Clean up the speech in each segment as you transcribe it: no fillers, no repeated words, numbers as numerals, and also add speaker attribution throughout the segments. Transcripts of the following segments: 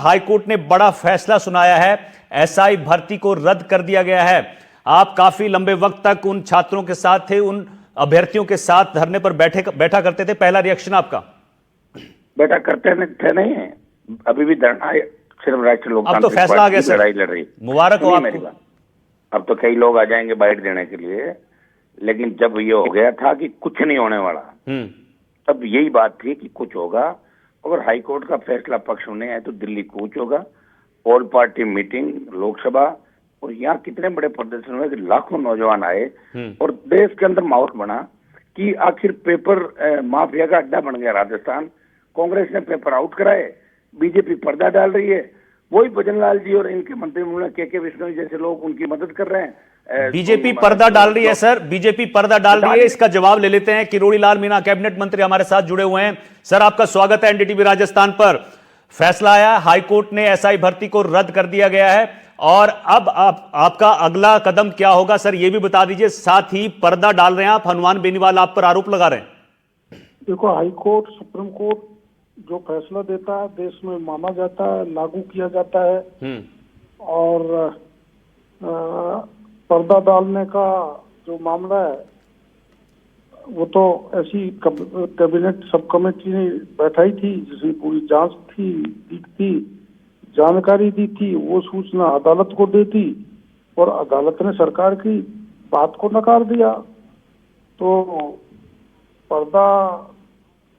Speaker 1: High court ने बड़ा फैसला सुनाया है। एसआई भर्ती को रद्द कर दिया गया है। आप काफी लंबे वक्त तक उन छात्रों के साथ थे, उन अभ्यर्थियों के साथ धरने पर बैठा करते थे। पहला रिएक्शन आपका?
Speaker 2: बैठा करते थे नहीं, अभी भी धरना सिर्फ राष्ट्रीय
Speaker 1: अब तो फैसला आ गया सर,
Speaker 2: लड़ाई लड़ रही।
Speaker 1: मुबारक हो
Speaker 2: मेरी
Speaker 1: आपको।
Speaker 2: बात, अब तो कई लोग आ जाएंगे बाइट देने के लिए, लेकिन जब ये हो गया था कि कुछ नहीं होने वाला, तब यही बात थी कि कुछ होगा। अगर हाईकोर्ट का फैसला पक्ष में नहीं आए तो दिल्ली कूच होगा, ऑल पार्टी मीटिंग, लोकसभा, और यहाँ कितने बड़े प्रदर्शन हुए कि लाखों नौजवान आए और देश के अंदर माहौल बना कि आखिर पेपर माफिया का अड्डा बन गया राजस्थान। कांग्रेस ने पेपर आउट कराए, बीजेपी पर्दा डाल रही है, वही भजनलाल जी और इनके मंत्रिमंडल के विष्णु जैसे लोग उनकी मदद कर रहे हैं।
Speaker 1: बीजेपी पर्दा डाल रही है सर, बीजेपी पर्दा डाल रही है। इसका जवाब ले लेते हैं। किरोड़ी लाल मीणा कैबिनेट मंत्री हमारे साथ जुड़े हुए हैं। सर, आपका स्वागत है एनडीटीवी राजस्थान पर। फैसला आया, हाईकोर्ट ने एसआई भर्ती को रद्द कर दिया गया है, और अब आपका अगला कदम क्या होगा सर, ये भी बता दीजिए। साथ ही पर्दा डाल रहे हैं आप, हनुमान बेनीवाल आप पर आरोप लगा रहे हैं।
Speaker 3: देखो, हाईकोर्ट, सुप्रीम कोर्ट जो फैसला देता है देश में माना जाता है, लागू किया जाता है। और पर्दा डालने का जो मामला है वो तो ऐसी कैबिनेट सब कमेटी ने बैठाई थी जिसमें पूरी जांच थी, जानकारी दी थी, वो सूचना अदालत को दी थी और अदालत ने सरकार की बात को नकार दिया। तो पर्दा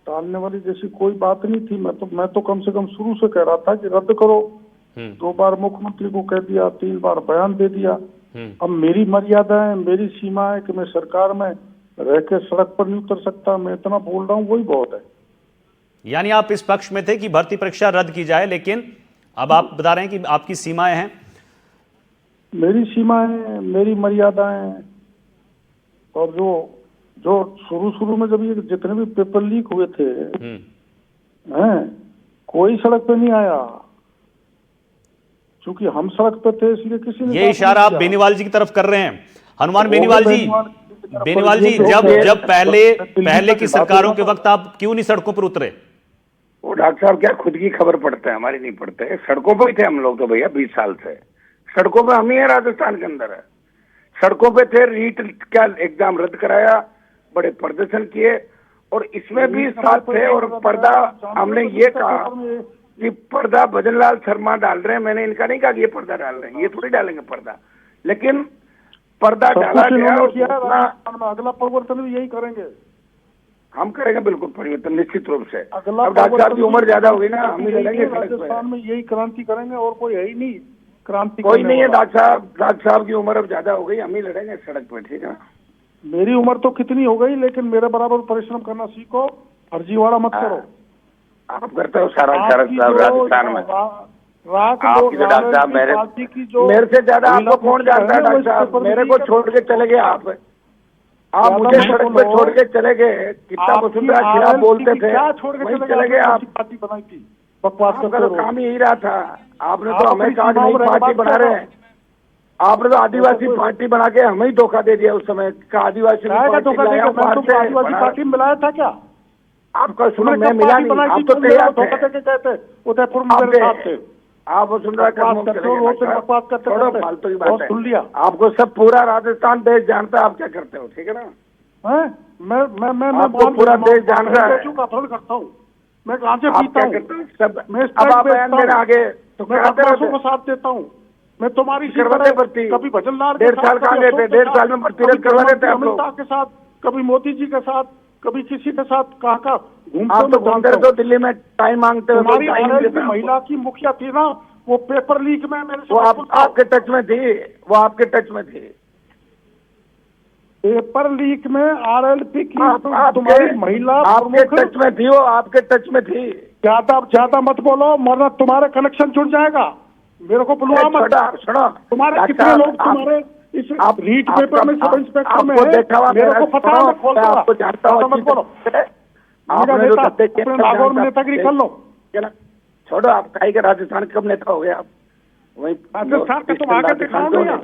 Speaker 3: डालने वाली जैसी कोई बात नहीं थी। मैं तो कम से कम शुरू से कह रहा था कि रद्द करो। 2 बार मुख्यमंत्री को कह दिया, 3 बार बयान दे दिया। अब मेरी मर्यादा है, मेरी सीमा है कि मैं सरकार में रह के सड़क पर नहीं उतर सकता। मैं इतना बोल रहा हूँ, वही बहुत है।
Speaker 1: यानी आप इस पक्ष में थे कि भर्ती परीक्षा रद्द की जाए, लेकिन अब आप बता रहे हैं कि आपकी सीमाएं हैं।
Speaker 3: मेरी सीमाएं, मेरी मर्यादाएं, और जो शुरू में जब ये जितने भी पेपर लीक हुए थे हैं, कोई सड़क पे नहीं आया, क्योंकि हम सड़क पे थे, इसलिए किसी ने
Speaker 1: ये इशारा आप बेनीवाल जी की तरफ कर रहे हैं। हनुमान बेनीवाल जी, जब पहले की सरकारों के वक्त आप क्यों नहीं सड़कों पर उतरे?
Speaker 2: वो डॉक्टर साहब क्या खुद की खबर पढ़ते हैं, हमारी नहीं पढ़ते। सड़कों पर ही थे हम लोग तो भैया, 20 साल से सड़कों पे हम ही है, राजस्थान के अंदर है। सड़कों पे थे, रीट क्या एग्जाम रद्द कराया, बड़े प्रदर्शन किए, और इसमें भी साथ थे। और पर्दा, हमने ये कहा कि पर्दा भजनलाल शर्मा डाल रहे हैं, मैंने इनका नहीं कहा कि ये पर्दा डाल रहे हैं, ये थोड़ी डालेंगे पर्दा, लेकिन पर्दा डाला गया।
Speaker 3: अगला परिवर्तन भी यही करेंगे,
Speaker 2: हम करेंगे बिल्कुल परिवर्तन, निश्चित रूप से। अब डॉक्टर साहब की उम्र ज्यादा हो गई ना, हम ही लड़ेंगे
Speaker 3: राजस्थान में, यही क्रांति करेंगे, और कोई है ही नहीं क्रांति।
Speaker 2: कोई नहीं है डॉक्टर साहब की उम्र अब ज्यादा हो गई, हम ही लड़ेंगे सड़क पे, ठीक है।
Speaker 3: मेरी उम्र तो कितनी हो गई, लेकिन मेरे बराबर परिश्रम करना सीखो, फर्जीवाड़ा मत करो।
Speaker 2: आप करते हो सारा राजस्थान में। आपकी तो डॉक्टर साहब मेरे से ज्यादा आपको कौन जानता है डॉक्टर साहब? मेरे को छोड़ के चले गए आप मुझे सड़क पे छोड़ के चले गए। कितना वसुंधरा खिलाफ बोलते थे, वहीं चले गए आप।
Speaker 3: पार्टी बनाई थी, बकवास
Speaker 2: आपका तो काम ही यही रहा था। आपने तो हमें कहा नई पार्टी बना रहे हैं, आपने तो आदिवासी पार्टी बना के हमें ही धोखा दे दिया। उस समय का आदिवासी
Speaker 3: पार्टी में मिलाया था क्या?
Speaker 2: आपका सुनो, मैं मिला नहीं, आप तो तैयार थे,
Speaker 3: उदयपुर में
Speaker 2: आप वसुंधरा फालतू की बात
Speaker 3: सुन लिया।
Speaker 2: आपको सब पूरा राजस्थान देश जानता है आप क्या करते हो, ठीक है ना?
Speaker 3: मैं
Speaker 2: आपको पूरा देश जान रहा है।
Speaker 3: करता हूँ मैं, कहाँ से पीता हूँ
Speaker 2: सब। अब आप बयान देना आगे तो
Speaker 3: को साथ देता हूँ मैं। तुम्हारी
Speaker 2: करवाते भर्ती
Speaker 3: कभी भजनलाल
Speaker 2: 1.5 साल कहाँ गए थे? 1.5 साल में भर्ती करवा देते आप लोग
Speaker 3: के साथ, कभी मोदी जी के साथ, कभी किसी के साथ। कहाँ का
Speaker 2: आप तो घूमते रहते हो दिल्ली में, टाइम मांगते हो।
Speaker 3: महिला की मुखिया थी ना, वो पेपर लीक में मेरे
Speaker 2: वो आपके टच में थी, वो आपके टच में थी।
Speaker 3: पेपर लीक में आरएलपी की तुम्हारी महिला
Speaker 2: आपके टच में थी, वो आपके टच में थी।
Speaker 3: ज्यादा मत बोलो, वरना तुम्हारे कनेक्शन जुड़ जाएगा। मेरे को बुलवा मत।
Speaker 2: सुनो,
Speaker 3: तुम्हारे कितने लोग तुम्हारे इस रीट पेपर में, सब इंस्पेक्टर में है, मेरे को पता है, मैं खोलता हूं।
Speaker 2: आपको जानता हूं,
Speaker 3: मत बोलो। नेतागिरी कर लो,
Speaker 2: छोड़ो। आप काई के राजस्थान कब नेता हो गए आप? वही
Speaker 3: राजस्थान का तुम आगे दिखाओ ना,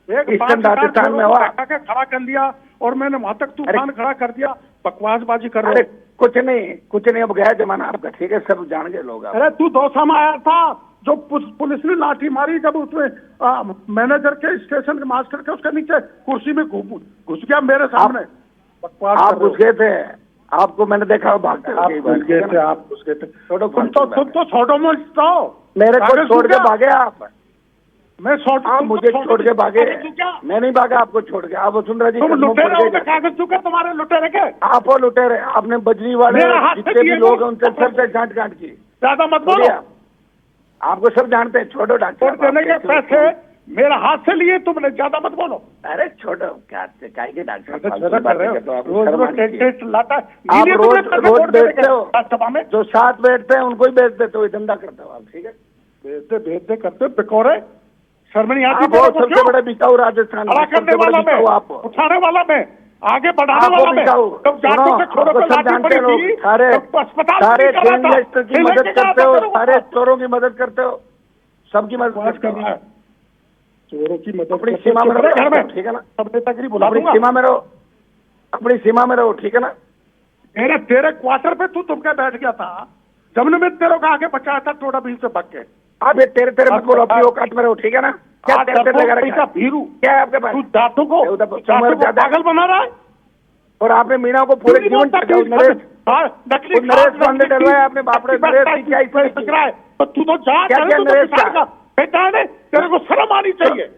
Speaker 3: एक
Speaker 2: राजस्थान में हुआ,
Speaker 3: खड़ा कर लिया और मैंने वहां तक तूफान खड़ा कर दिया। बकवासबाजी कर रहे हो।
Speaker 2: कुछ नहीं, अब गया जमाना आपका, ठीक है, सब जान गए लोग आप।
Speaker 3: अरे तू दौसा में आया था जो पुलिस ने लाठी मारी, जब उसमें मैनेजर के स्टेशन के मास्टर के उसके नीचे कुर्सी में घुस गया मेरे सामने।
Speaker 2: आप घुस गए थे, आपको मैंने देखा हो भागते हुए।
Speaker 3: आप घुस गए थे। तुम तो छोड़ो मत,
Speaker 2: मेरे को छोड़ के भागे आप।
Speaker 3: मैं
Speaker 2: मुझे छोड़ के भागे, मैं नहीं भागा आपको छोड़ के। आप सुन रहे जी,
Speaker 3: तुम लुटेरे हो, कागज चुके तुम्हारे लुटेरे के।
Speaker 2: आप वो लुटेरे, आपने बजरी वाले जितने भी लोग हैं उनसे सर पे गांठ की।
Speaker 3: ज्यादा मत बोलो,
Speaker 2: आपको सब जानते हैं। छोड़ो डॉक्टर,
Speaker 3: देने के पैसे मेरा हाथ से लिए तुमने, ज्यादा मत बोलो।
Speaker 2: अरे छोड़ो, क्या के डॉक्टर
Speaker 3: रोज टेस्ट लाता।
Speaker 2: आप रोज बेचते हो,
Speaker 3: सभा में
Speaker 2: जो साथ बैठते हैं उनको ही बेच देते हो, धंधा करते हो आप, ठीक है।
Speaker 3: भेजते करते बिकोरे, शर्म नहीं आती।
Speaker 2: सबसे बड़ा बिकाऊ राजस्थान,
Speaker 3: करने वाला मैं, उठाने वाला मैं, आगे बढ़ाने वाला मैं। जब जाटों के छोरों पे लाठी पड़ी थी,
Speaker 2: सारे
Speaker 3: अस्पताल
Speaker 2: गैंगस्टर की मदद करते हो, सारे चोरों की मदद करते हो, सबकी मदद करना है।
Speaker 3: चोरों की मदद
Speaker 2: अपनी सीमा में रहो, घर में, ठीक है ना।
Speaker 3: सब नेतागिरी बुला
Speaker 2: अपनी सीमा में रहो, अपनी सीमा में रहो, ठीक है ना।
Speaker 3: तेरे क्वार्टर पे तुमके बैठ गया था, जब मैं तेरे को आगे बचाया था, थोड़ा भी से भाग के।
Speaker 2: आप ये तेरे मत बोलो, अपनी औकात में रहो, ठीक है ना। क्या
Speaker 3: भीरू
Speaker 2: क्या है आपके पास?
Speaker 3: तू जाटों को पागल बना रहा है।
Speaker 2: और आपने मीना को पूरे जीवन नरेश पांडे डलवाया आपने, बाप रे। नरेश क्या
Speaker 3: है तो तू तो जा, नरेश का बेटा है, तेरे को शर्म आनी चाहिए।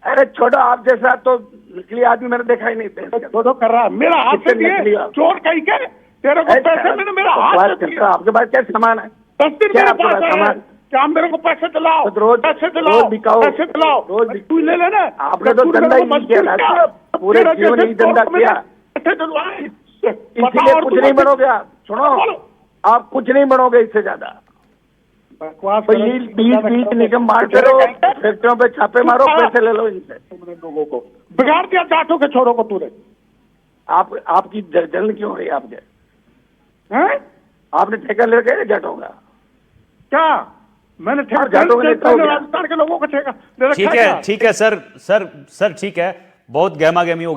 Speaker 2: अरे छोड़ो, आप जैसा तो निकली आदमी मैंने देखा ही नहीं।
Speaker 3: छोड़ो कर रहा है, मेरा हाथ से दिए चोर कहीं के, तेरे को पैसे मैंने मेरा हाथ से दिया।
Speaker 2: आपके पास क्या सामान है?
Speaker 3: 10 दिन मेरे पास है, क्या मेरे को पैसे दिलाओ,
Speaker 2: रोज
Speaker 3: पैसे दिलाओ, पैसे दिलाओ,
Speaker 2: रोज
Speaker 3: तू ले लेना।
Speaker 2: आपने तो धंधा ही किया, पूरे जीवन ही धंधा किया, इसीलिए कुछ नहीं बनोगे आप। सुनो, आप कुछ नहीं बनोगे इससे ज्यादा। बीच निगम मारते रहो, फैक्ट्रियों पे छापे मारो, पैसे ले लो इनसे।
Speaker 3: तुमने लोगों को बिगाड़ दिया, जाटों के छोरों को तूने।
Speaker 2: आपकी जलन क्यों हो रही है आपके?
Speaker 3: हैं?
Speaker 2: आपने ठेका ले गए जाटों का?
Speaker 3: क्या मैंने राजस्थान के लोगों को ठेका?
Speaker 1: ठीक है सर, ठीक है, बहुत गहमा गहमी हो